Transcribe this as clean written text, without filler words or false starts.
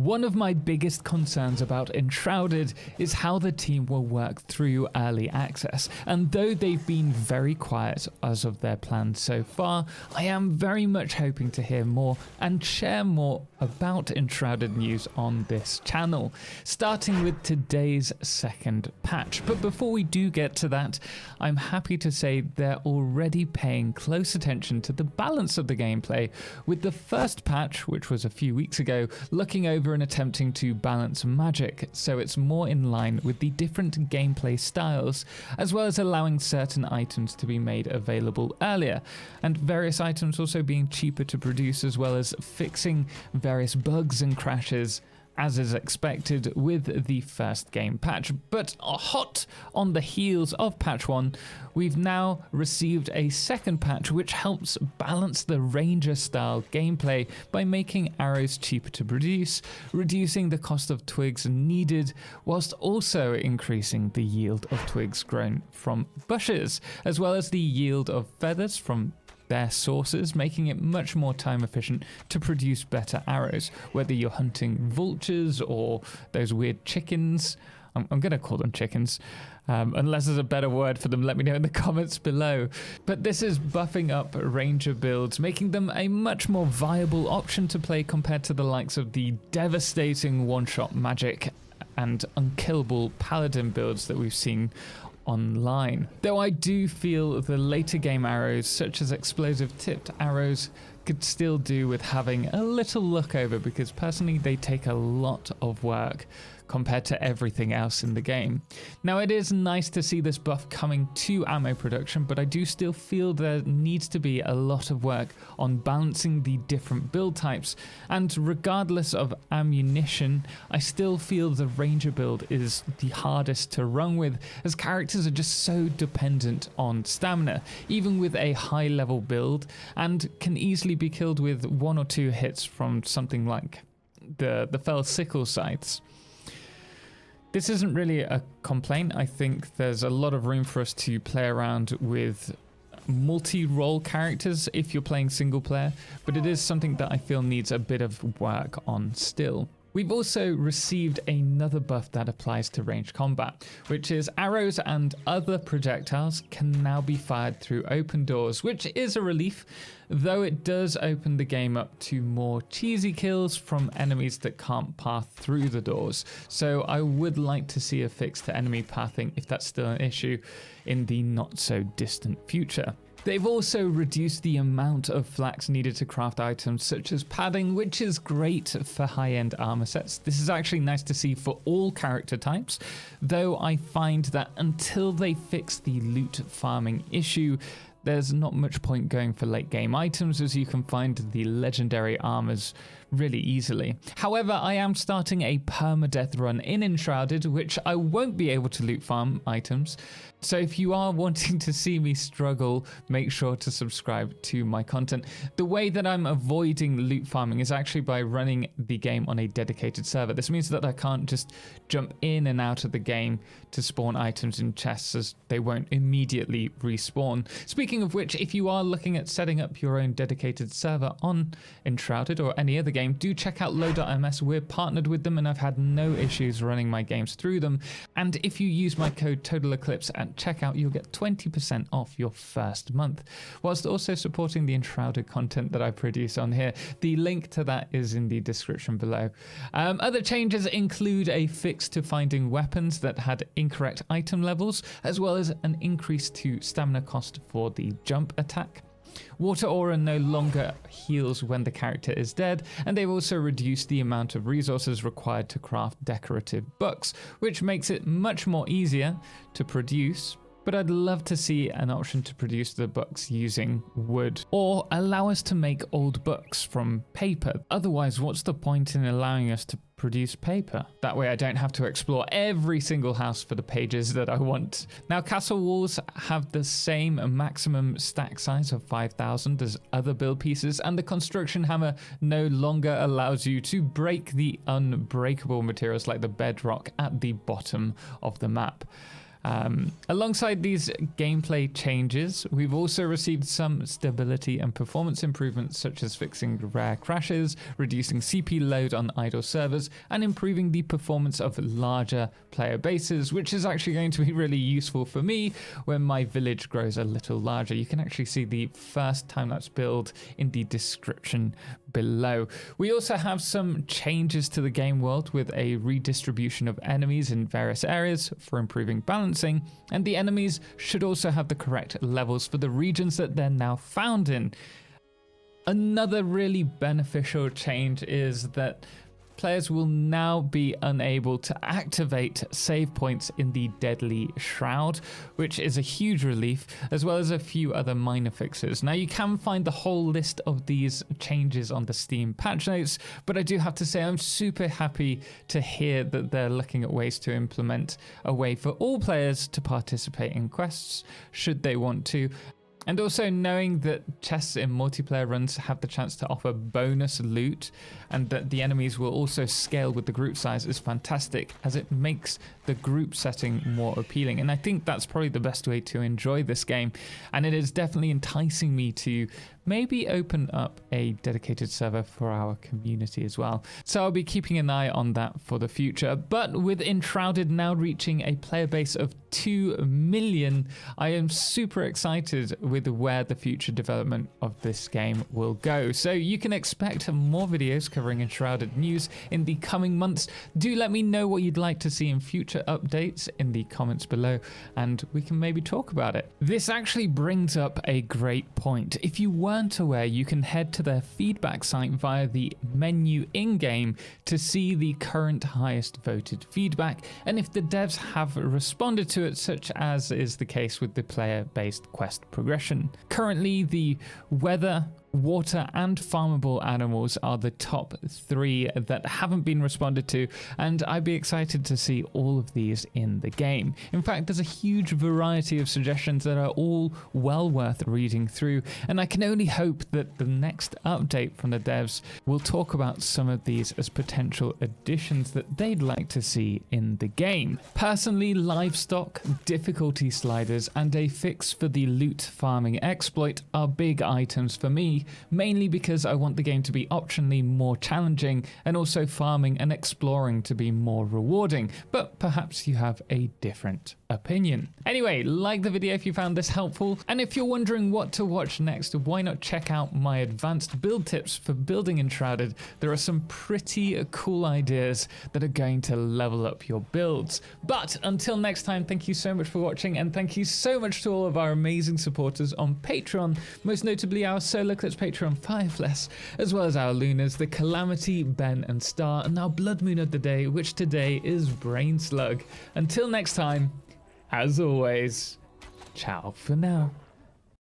One of my biggest concerns about Enshrouded is how the team will work through early access, and though they've been very quiet as of their plans so far, I am very much hoping to hear more and share more about Enshrouded news on this channel, starting with today's second patch. But before we do get to that, I'm happy to say they're already paying close attention to the balance of the gameplay, with the first patch, which was a few weeks ago, looking over and attempting to balance magic so it's more in line with the different gameplay styles, as well as allowing certain items to be made available earlier, and various items also being cheaper to produce, as well as fixing various bugs and crashes as is expected with the first game patch. But hot on the heels of patch 1, we've now received a second patch which helps balance the ranger style gameplay by making arrows cheaper to produce, reducing the cost of twigs needed, whilst also increasing the yield of twigs grown from bushes, as well as the yield of feathers from their sources, making it much more time efficient to produce better arrows, whether you're hunting vultures or those weird chickens. I'm going to call them chickens, unless there's a better word for them, let me know in the comments below. But this is buffing up ranger builds, making them a much more viable option to play compared to the likes of the devastating one-shot magic and unkillable paladin builds that we've seen online. Though I do feel the later game arrows, such as explosive tipped arrows, could still do with having a little look over, because personally they take a lot of work compared to everything else in the game. Now, it is nice to see this buff coming to ammo production, but I do still feel there needs to be a lot of work on balancing the different build types, and regardless of ammunition, I still feel the ranger build is the hardest to run with, as characters are just so dependent on stamina, even with a high level build, and can easily be killed with 1 or 2 hits from something like the fell sickle scythes. This isn't really a complaint. I think there's a lot of room for us to play around with multi-role characters if you're playing single player, but it is something that I feel needs a bit of work on still. We've also received another buff that applies to ranged combat, which is arrows and other projectiles can now be fired through open doors, which is a relief, though it does open the game up to more cheesy kills from enemies that can't path through the doors. So I would like to see a fix to enemy pathing if that's still an issue in the not so distant future. They've also reduced the amount of flax needed to craft items such as padding, which is great for high-end armor sets. This is actually nice to see for all character types, though I find that until they fix the loot farming issue, there's not much point going for late game items, as you can find the legendary armors really easily. However, I am starting a permadeath run in Enshrouded, which I won't be able to loot farm items. So if you are wanting to see me struggle, make sure to subscribe to my content. The way that I'm avoiding loot farming is actually by running the game on a dedicated server. This means that I can't just jump in and out of the game to spawn items in chests, as they won't immediately respawn. Speaking of which, if you are looking at setting up your own dedicated server on Enshrouded or any other game, do check out low.ms. We're partnered with them and I've had no issues running my games through them. And if you use my code Totalxclipse at checkout, you'll get 20% off your first month, whilst also supporting the Enshrouded content that I produce on here. The link to that is in the description below. Other changes include a fix to finding weapons that had incorrect item levels, as well as an increase to stamina cost for the jump attack. Water aura no longer heals when the character is dead, and they've also reduced the amount of resources required to craft decorative books, which makes it much more easier to produce. But I'd love to see an option to produce the books using wood, or allow us to make old books from paper. Otherwise, what's the point in allowing us to produce paper? That way I don't have to explore every single house for the pages that I want. Now, castle walls have the same maximum stack size of 5,000 as other build pieces, and the construction hammer no longer allows you to break the unbreakable materials like the bedrock at the bottom of the map. Alongside these gameplay changes, we've also received some stability and performance improvements, such as fixing rare crashes, reducing CP load on idle servers, and improving the performance of larger player bases, which is actually going to be really useful for me when my village grows a little larger. You can actually see the first time-lapse build in the description below. We also have some changes to the game world with a redistribution of enemies in various areas for improving balancing, and the enemies should also have the correct levels for the regions that they're now found in. Another really beneficial change is that players will now be unable to activate save points in the Deadly Shroud, which is a huge relief, as well as a few other minor fixes. Now, you can find the whole list of these changes on the Steam patch notes, but I do have to say I'm super happy to hear that they're looking at ways to implement a way for all players to participate in quests, should they want to. And also knowing that chests in multiplayer runs have the chance to offer bonus loot, and that the enemies will also scale with the group size is fantastic, as it makes the group setting more appealing. And I think that's probably the best way to enjoy this game, and it is definitely enticing me to maybe open up a dedicated server for our community as well. So I'll be keeping an eye on that for the future. But with Enshrouded now reaching a player base of 2 million, I am super excited with where the future development of this game will go. So you can expect more videos covering Enshrouded news in the coming months. Do let me know what you'd like to see in future updates in the comments below, and we can maybe talk about it. This actually brings up a great point. If you weren't aware, you can head to their feedback site via the menu in-game to see the current highest voted feedback, and if the devs have responded to it, such as is the case with the player-based quest progression. Currently, the weather, water and farmable animals are the top 3 that haven't been responded to, and I'd be excited to see all of these in the game. In fact, there's a huge variety of suggestions that are all well worth reading through, and I can only hope that the next update from the devs will talk about some of these as potential additions that they'd like to see in the game. Personally, livestock, difficulty sliders, and a fix for the loot farming exploit are big items for me, mainly because I want the game to be optionally more challenging and also farming and exploring to be more rewarding, but perhaps you have a different opinion. Anyway, like the video if you found this helpful, and if you're wondering what to watch next, why not check out my advanced build tips for building Enshrouded. There are some pretty cool ideas that are going to level up your builds. But until next time, thank you so much for watching, and thank you so much to all of our amazing supporters on Patreon, most notably our Totalxclipse patron Firefless, as well as our Lunars, the Calamity, Ben and Star, and our Blood Moon of the day, which today is Brain Slug. Until next time, as always, ciao for now.